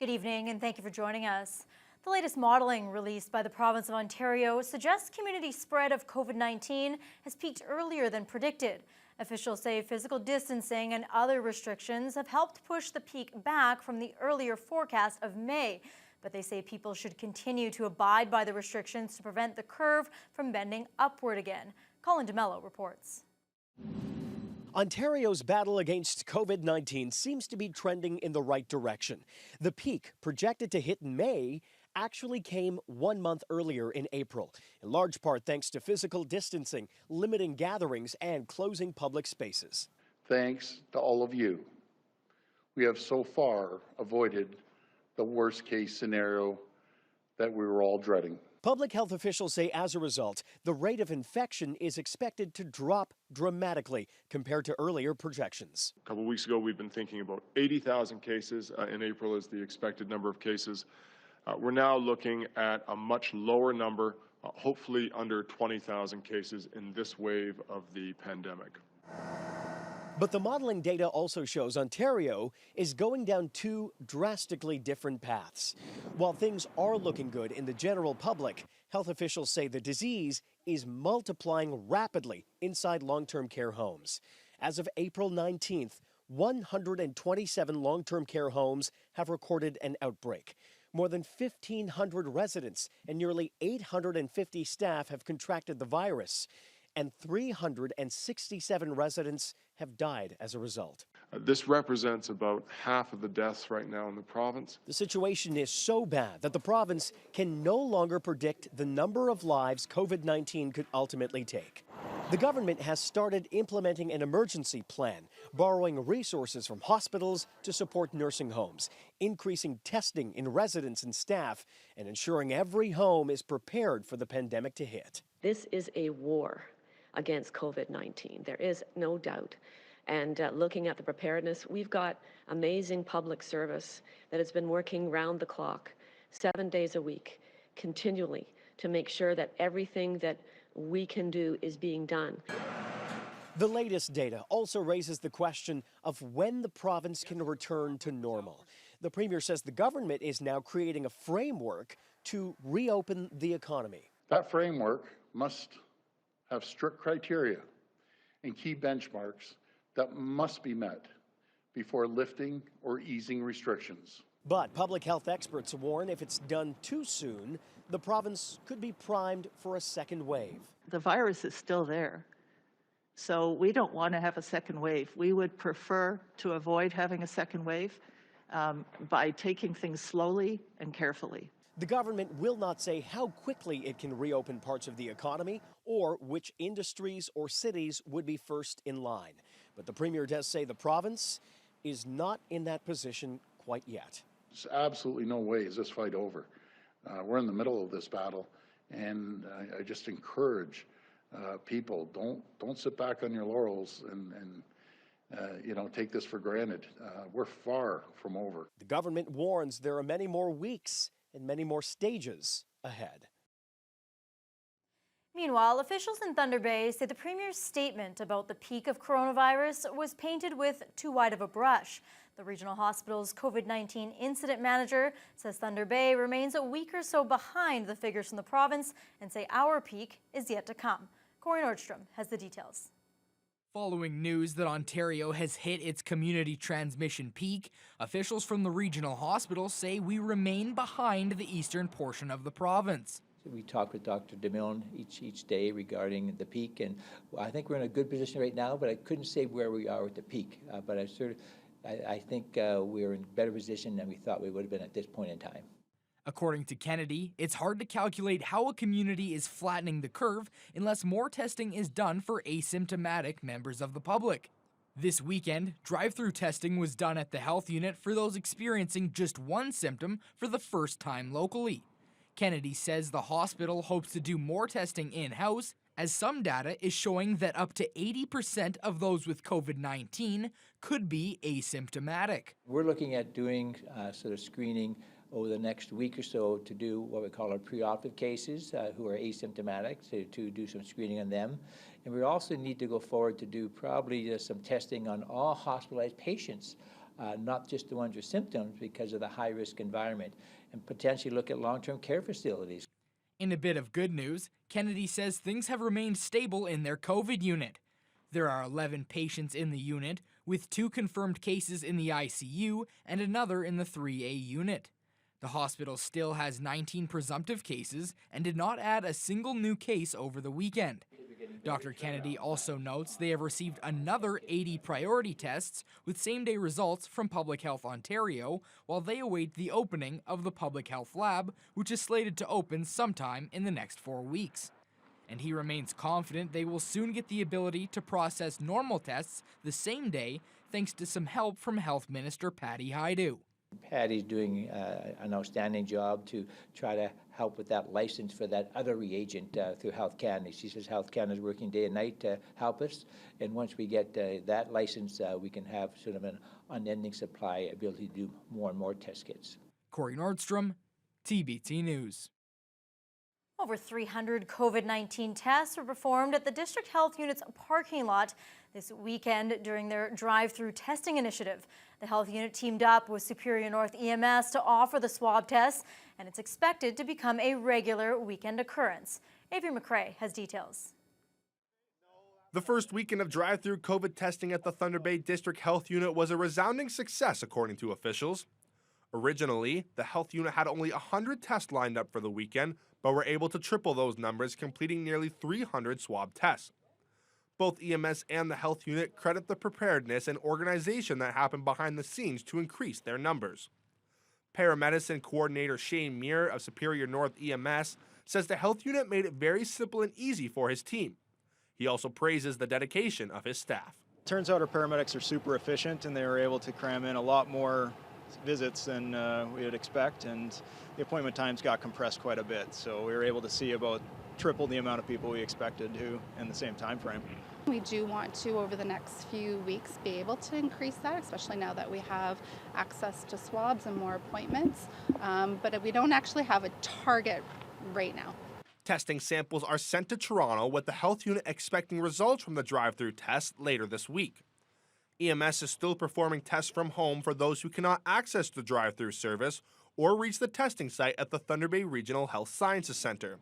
Good evening and thank you for joining us. The latest modeling released by the province of Ontario suggests community spread of COVID-19 has peaked earlier than predicted. Officials say physical distancing and other restrictions have helped push the peak back from the earlier forecast of May. But they say people should continue to abide by the restrictions to prevent the curve from bending upward again. Colin DeMello reports. Ontario's battle against COVID-19 seems to be trending in the right direction. The peak, projected to hit in May, actually came 1 month earlier in April, in large part thanks to physical distancing, limiting gatherings, and closing public spaces. Thanks to all of you, we have so far avoided the worst-case scenario that we were all dreading. Public health officials say as a result, the rate of infection is expected to drop dramatically compared to earlier projections. A couple of weeks ago, we've been thinking about 80,000 cases in April as the expected number of cases. We're now looking at a much lower number, hopefully under 20,000 cases in this wave of the pandemic. But the modeling data also shows Ontario is going down two drastically different paths. While things are looking good in the general public, health officials say the disease is multiplying rapidly inside long-term care homes. As of April 19th, 127 long-term care homes have recorded an outbreak. More than 1,500 residents and nearly 850 staff have contracted the virus, and 367 residents have died as a result. This represents about half of the deaths right now in the province. The situation is so bad that the province can no longer predict the number of lives COVID-19 could ultimately take. The government has started implementing an emergency plan, borrowing resources from hospitals to support nursing homes, increasing testing in residents and staff, and ensuring every home is prepared for the pandemic to hit. This is a war against COVID-19. There is no doubt. And looking at the preparedness, we've got amazing public service that has been working round the clock, 7 days a week, continually, to make sure that everything that we can do is being done. The latest data also raises the question of when the province can return to normal. The Premier says the government is now creating a framework to reopen the economy. That framework must have strict criteria and key benchmarks that must be met before lifting or easing restrictions. But public health experts warn if it's done too soon, the province could be primed for a second wave. The virus is still there, so we don't want to have a second wave. We would prefer to avoid having a second wave by taking things slowly and carefully. The government will not say how quickly it can reopen parts of the economy or which industries or cities would be first in line. But the Premier does say the province is not in that position quite yet. There's absolutely no way is this fight over. We're in the middle of this battle, and I just encourage people, don't sit back on your laurels and take this for granted. We're far from over. The government warns there are many more weeks and many more stages ahead. Meanwhile, officials in Thunder Bay say the Premier's statement about the peak of coronavirus was painted with too wide of a brush. The regional hospital's COVID-19 incident manager says Thunder Bay remains a week or so behind the figures from the province and say our peak is yet to come. Corey Nordstrom has the details. Following news that Ontario has hit its community transmission peak, officials from the regional hospital say we remain behind the eastern portion of the province. We talk with Dr. DeMilne each day regarding the peak, and I think we're in a good position right now, but I couldn't say where we are at the peak. But I think we're in a better position than we thought we would have been at this point in time. According to Kennedy, it's hard to calculate how a community is flattening the curve unless more testing is done for asymptomatic members of the public. This weekend, drive-through testing was done at the health unit for those experiencing just one symptom for the first time locally. Kennedy says the hospital hopes to do more testing in-house, as some data is showing that up to 80% of those with COVID-19 could be asymptomatic. We're looking at doing sort of screening over the next week or so to do what we call our preoperative cases who are asymptomatic, to do some screening on them. And we also need to go forward to do probably some testing on all hospitalized patients not just the ones with symptoms because of the high-risk environment, and potentially look at long-term care facilities. In a bit of good news, Kennedy says things have remained stable in their COVID unit. There are 11 patients in the unit, with 2 confirmed cases in the ICU and another in the 3A unit. The hospital still has 19 presumptive cases and did not add a single new case over the weekend. Dr. Kennedy also notes they have received another 80 priority tests with same-day results from Public Health Ontario while they await the opening of the Public Health Lab, which is slated to open sometime in the next 4 weeks. And he remains confident they will soon get the ability to process normal tests the same day thanks to some help from Health Minister Patty Hajdu. Patty's doing an outstanding job to try to help with that license for that other reagent through Health Canada. She says Health Canada is working day and night to help us, and once we get that license, we can have sort of an unending supply, ability to do more and more test kits. Corey Nordstrom, TBT News. Over 300 COVID-19 tests were performed at the District Health Unit's parking lot this weekend during their drive-through testing initiative. The health unit teamed up with Superior North EMS to offer the swab tests, and it's expected to become a regular weekend occurrence. Avery McRae has details. The first weekend of drive-through COVID testing at the Thunder Bay District Health Unit was a resounding success, according to officials. Originally, the health unit had only 100 tests lined up for the weekend, but were able to triple those numbers, completing nearly 300 swab tests. Both EMS and the health unit credit the preparedness and organization that happened behind the scenes to increase their numbers. Paramedicine Coordinator Shane Muir of Superior North EMS says the health unit made it very simple and easy for his team. He also praises the dedication of his staff. Turns out our paramedics are super efficient, and they were able to cram in a lot more visits than we would expect, and the appointment times got compressed quite a bit. So we were able to see about triple the amount of people we expected to in the same time frame. We do want to, over the next few weeks, be able to increase that, especially now that we have access to swabs and more appointments. But we don't actually have a target right now. Testing samples are sent to Toronto, with the health unit expecting results from the drive-through test later this week. EMS is still performing tests from home for those who cannot access the drive-through service or reach the testing site at the Thunder Bay Regional Health Sciences Centre.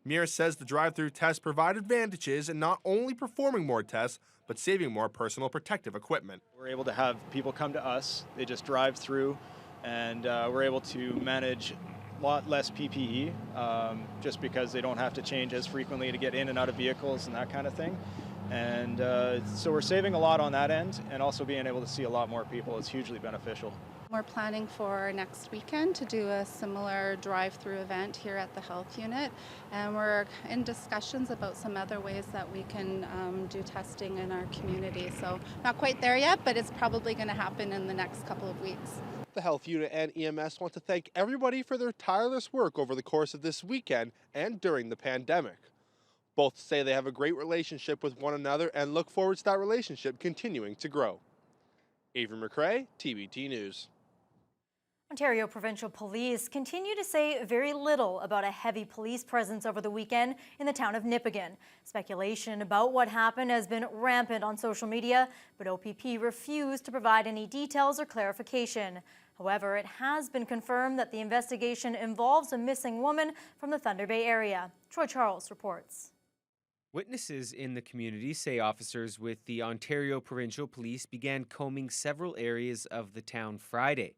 Muir says the drive-through tests provide advantages in not only performing more tests, but saving more personal protective equipment. We're able to have people come to us, they just drive through, and we're able to manage a lot less PPE, just because they don't have to change as frequently to get in and out of vehicles and that kind of thing. And so we're saving a lot on that end, and also being able to see a lot more people is hugely beneficial. We're planning for next weekend to do a similar drive-through event here at the health unit, and we're in discussions about some other ways that we can do testing in our community. So not quite there yet, but it's probably going to happen in the next couple of weeks. The health unit and EMS want to thank everybody for their tireless work over the course of this weekend and during the pandemic. Both say they have a great relationship with one another and look forward to that relationship continuing to grow. Avery McRae, TBT News. Ontario Provincial Police continue to say very little about a heavy police presence over the weekend in the town of Nipigon. Speculation about what happened has been rampant on social media, but OPP refused to provide any details or clarification. However, it has been confirmed that the investigation involves a missing woman from the Thunder Bay area. Troy Charles reports. Witnesses in the community say officers with the Ontario Provincial Police began combing several areas of the town Friday.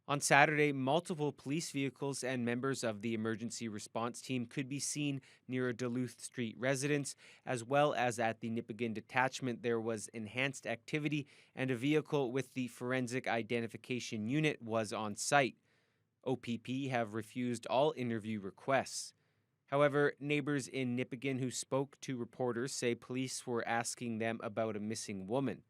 On Saturday, multiple police vehicles and members of the emergency response team could be seen near a Duluth Street residence, as well as at the Nipigon detachment. There was enhanced activity, and a vehicle with the Forensic Identification Unit was on site. OPP have refused all interview requests. However, neighbors in Nipigon who spoke to reporters say police were asking them about a missing woman.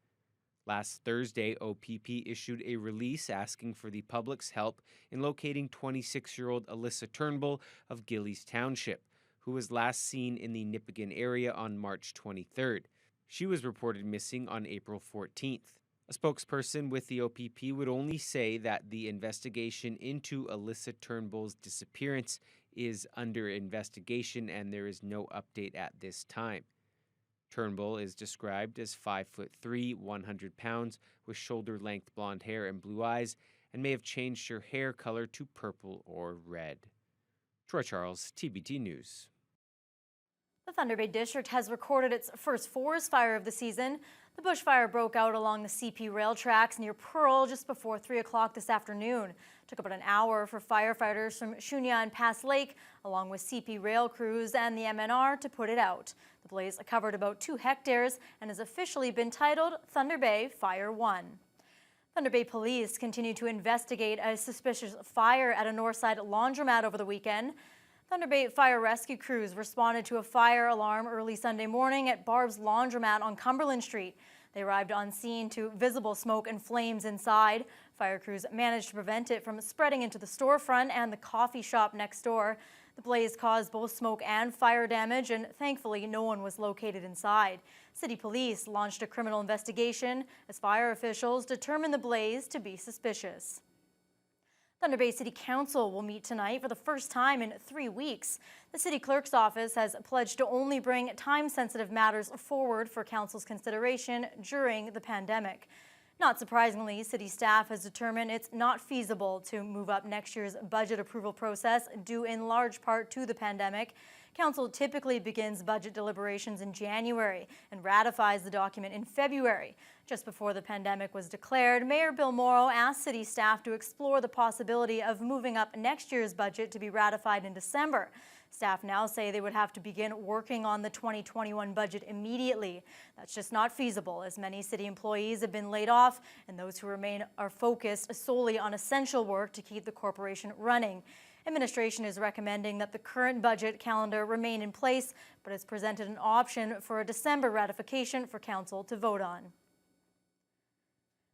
Last Thursday, OPP issued a release asking for the public's help in locating 26-year-old Alyssa Turnbull of Gillies Township, who was last seen in the Nipigon area on March 23rd. She was reported missing on April 14th. A spokesperson with the OPP would only say that the investigation into Alyssa Turnbull's disappearance is under investigation and there is no update at this time. Turnbull is described as 5'3", 100 pounds, with shoulder-length blonde hair and blue eyes, and may have changed her hair color to purple or red. Troy Charles, TBT News. The Thunder Bay District has recorded its first forest fire of the season. The bushfire broke out along the CP rail tracks near Pearl just before 3 o'clock this afternoon. It took about an hour for firefighters from Shunya and Pass Lake, along with CP rail crews and the MNR, to put it out. The blaze covered about 2 hectares and has officially been titled Thunder Bay Fire 1. Thunder Bay Police continue to investigate a suspicious fire at a Northside laundromat over the weekend. Thunder Bay fire rescue crews responded to a fire alarm early Sunday morning at Barb's Laundromat on Cumberland Street. They arrived on scene to visible smoke and flames inside. Fire crews managed to prevent it from spreading into the storefront and the coffee shop next door. The blaze caused both smoke and fire damage, and thankfully no one was located inside. City police launched a criminal investigation as fire officials determined the blaze to be suspicious. Thunder Bay City Council will meet tonight for the first time in 3 weeks. The city clerk's office has pledged to only bring time-sensitive matters forward for council's consideration during the pandemic. Not surprisingly, city staff has determined it's not feasible to move up next year's budget approval process, due in large part to the pandemic. Council typically begins budget deliberations in January and ratifies the document in February. Just before the pandemic was declared, Mayor Bill Morrow asked city staff to explore the possibility of moving up next year's budget to be ratified in December. Staff now say they would have to begin working on the 2021 budget immediately. That's just not feasible, as many city employees have been laid off, and those who remain are focused solely on essential work to keep the corporation running. Administration is recommending that the current budget calendar remain in place, but has presented an option for a December ratification for council to vote on.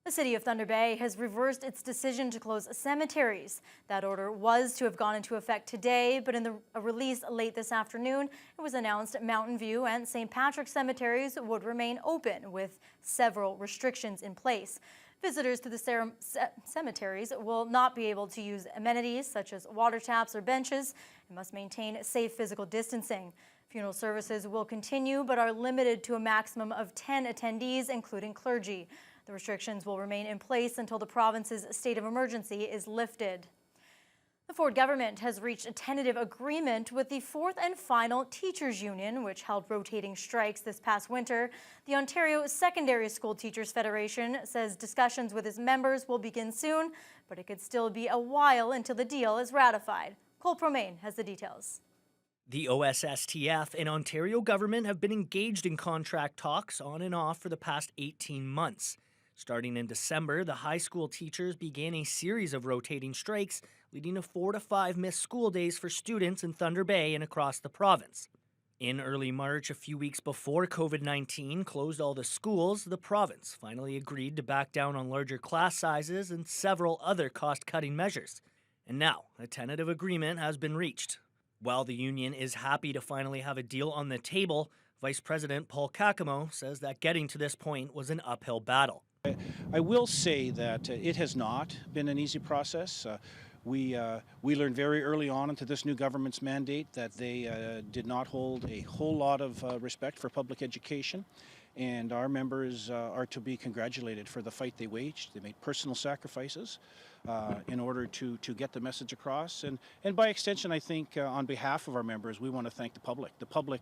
The City of Thunder Bay has reversed its decision to close cemeteries. That order was to have gone into effect today, but in a release late this afternoon, it was announced Mountain View and St. Patrick's cemeteries would remain open, with several restrictions in place. Visitors to the cemeteries will not be able to use amenities such as water taps or benches and must maintain safe physical distancing. Funeral services will continue but are limited to a maximum of 10 attendees, including clergy. The restrictions will remain in place until the province's state of emergency is lifted. The Ford government has reached a tentative agreement with the fourth and final teachers union, which held rotating strikes this past winter. The Ontario Secondary School Teachers Federation says discussions with its members will begin soon, but it could still be a while until the deal is ratified. Cole Promain has the details. The OSSTF and Ontario government have been engaged in contract talks on and off for the past 18 months. Starting in December, the high school teachers began a series of rotating strikes, leading to 4 to 5 missed school days for students in Thunder Bay and across the province. In early March, a few weeks before COVID-19 closed all the schools, the province finally agreed to back down on larger class sizes and several other cost-cutting measures. And now, a tentative agreement has been reached. While the union is happy to finally have a deal on the table, Vice President Paul Kakamo says that getting to this point was an uphill battle. I will say that it has not been an easy process. We learned very early on into this new government's mandate that they did not hold a whole lot of respect for public education, and our members are to be congratulated for the fight they waged. They made personal sacrifices in order to get the message across, and by extension, I think on behalf of our members, we want to thank the public. The public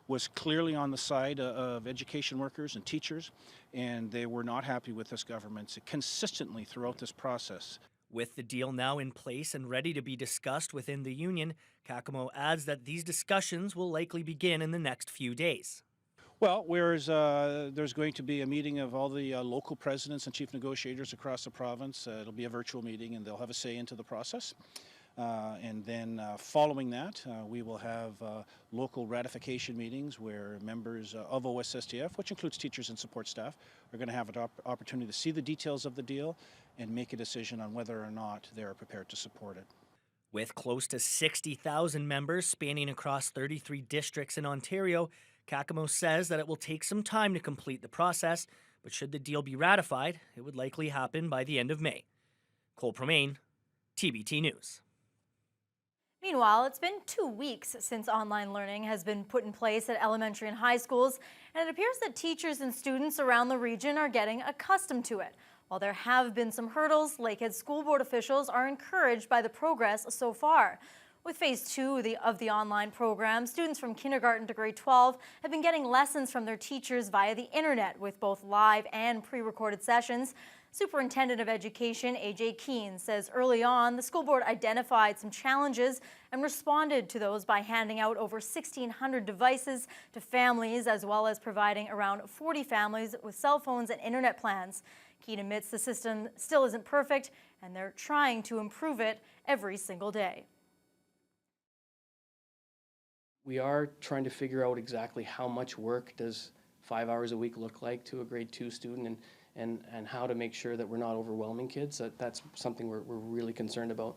was clearly on the side of education workers and teachers, and they were not happy with this government consistently throughout this process. With the deal now in place and ready to be discussed within the union, Kakamo adds that these discussions will likely begin in the next few days. Well, whereas there's going to be a meeting of all the local presidents and chief negotiators across the province. It'll be a virtual meeting, and they'll have a say into the process. And then following that, we will have local ratification meetings where members of OSSTF, which includes teachers and support staff, are going to have an opportunity to see the details of the deal and make a decision on whether or not they are prepared to support it. With close to 60,000 members spanning across 33 districts in Ontario, Kakamo says that it will take some time to complete the process, but should the deal be ratified, it would likely happen by the end of May. Cole Promain, TBT News. Meanwhile, it's been 2 weeks since online learning has been put in place at elementary and high schools, and it appears that teachers and students around the region are getting accustomed to it. While there have been some hurdles, Lakehead School Board officials are encouraged by the progress so far. With phase 2 of the online program, students from kindergarten to grade 12 have been getting lessons from their teachers via the internet with both live and pre-recorded sessions. Superintendent of Education A.J. Keene says early on the school board identified some challenges and responded to those by handing out over 1,600 devices to families, as well as providing around 40 families with cell phones and internet plans. Keene admits the system still isn't perfect and they're trying to improve it every single day. We are trying to figure out exactly how much work does 5 hours a week look like to a grade 2 student, and how to make sure that we're not overwhelming kids. That's something we're really concerned about.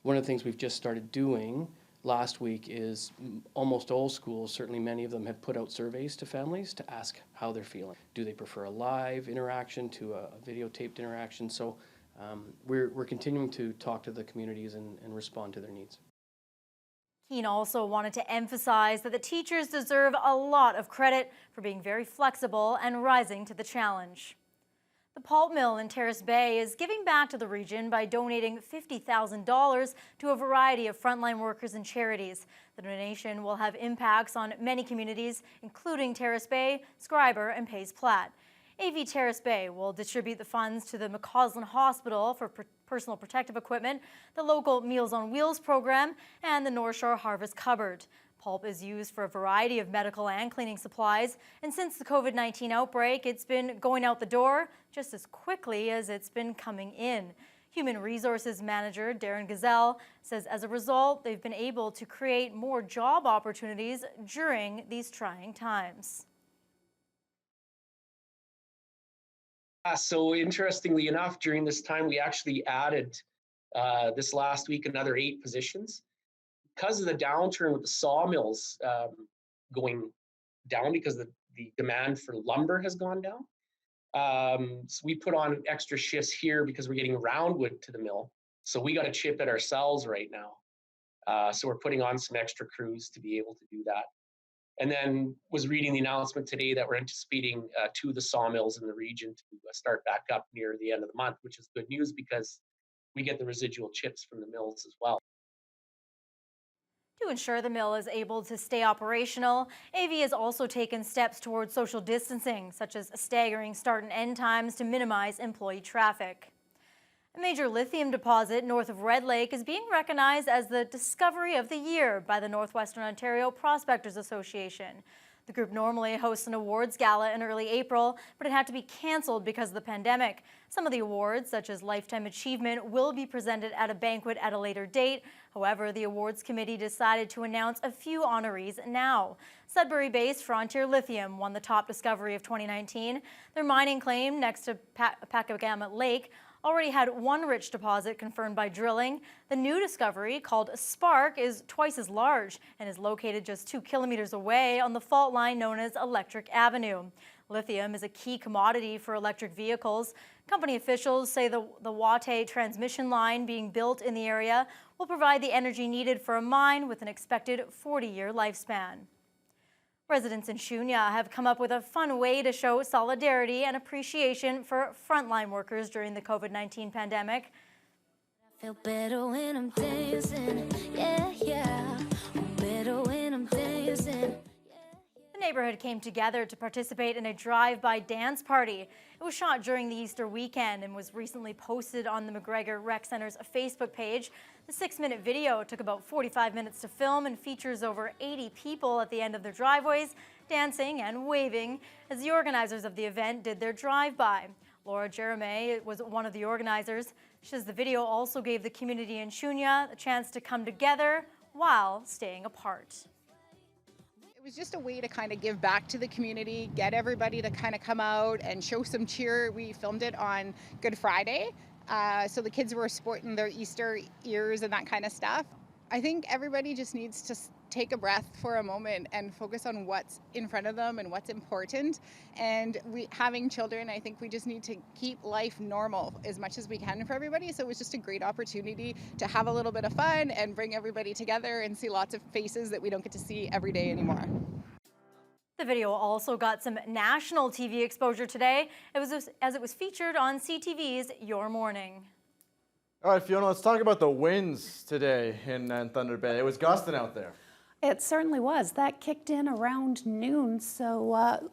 One of the things we've just started doing last week is almost all schools, certainly many of them, have put out surveys to families to ask how they're feeling. Do they prefer a live interaction to a videotaped interaction? So we're continuing to talk to the communities and respond to their needs. Keene also wanted to emphasize that the teachers deserve a lot of credit for being very flexible and rising to the challenge. The pulp mill in Terrace Bay is giving back to the region by donating $50,000 to a variety of frontline workers and charities. The donation will have impacts on many communities, including Terrace Bay, Schreiber, and Pays Plat. AV Terrace Bay will distribute the funds to the McCausland Hospital for personal protective equipment, the local Meals on Wheels program, and the North Shore Harvest Cupboard. Pulp is used for a variety of medical and cleaning supplies, and since the COVID-19 outbreak, it's been going out the door just as quickly as it's been coming in. Human Resources Manager Darren Gazelle says as a result, they've been able to create more job opportunities during these trying times. So interestingly enough, during this time, we actually added this last week another 8 positions. Because of the downturn with the sawmills going down because the demand for lumber has gone down. So we put on extra shifts here because we're getting roundwood to the mill. So we got to chip it ourselves right now. So we're putting on some extra crews to be able to do that. And then was reading the announcement today that we're anticipating 2 of the sawmills in the region to start back up near the end of the month, which is good news because we get the residual chips from the mills as well. To ensure the mill is able to stay operational, AV has also taken steps towards social distancing, such as staggering start and end times to minimize employee traffic. A major lithium deposit north of Red Lake is being recognized as the Discovery of the Year by the Northwestern Ontario Prospectors Association. The group normally hosts an awards gala in early April, but it had to be canceled because of the pandemic. Some of the awards, such as Lifetime Achievement, will be presented at a banquet at a later date. However, the awards committee decided to announce a few honorees now. Sudbury-based Frontier Lithium won the top discovery of 2019. Their mining claim next to Pacagamet Lake already had one rich deposit confirmed by drilling. The new discovery, called Spark, is twice as large and is located just 2 kilometers away on the fault line known as Electric Avenue. Lithium is a key commodity for electric vehicles. Company officials say the Wate transmission line being built in the area will provide the energy needed for a mine with an expected 40-year lifespan. Residents in Shunya have come up with a fun way to show solidarity and appreciation for frontline workers during the COVID-19 pandemic. I feel better when I'm dancing, yeah. Better when I'm dancing. The neighborhood came together to participate in a drive-by dance party. It was shot during the Easter weekend and was recently posted on the McGregor Rec Center's Facebook page. The 6-minute video took about 45 minutes to film and features over 80 people at the end of their driveways, dancing and waving as the organizers of the event did their drive-by. Laura Jeremy was one of the organizers. She says the video also gave the community in Shunya a chance to come together while staying apart. It was just a way to kind of give back to the community, get everybody to kind of come out and show some cheer. We filmed it on Good Friday, so the kids were sporting their Easter ears and that kind of stuff. I think everybody just needs take a breath for a moment and focus on what's in front of them and what's important. And having children, I think we just need to keep life normal as much as we can for everybody. So it was just a great opportunity to have a little bit of fun and bring everybody together and see lots of faces that we don't get to see every day anymore. The video also got some national TV exposure today. As it was featured on CTV's Your Morning. All right, Fiona, let's talk about the winds today in Thunder Bay. It was gusting out there. It certainly was. That kicked in around noon, so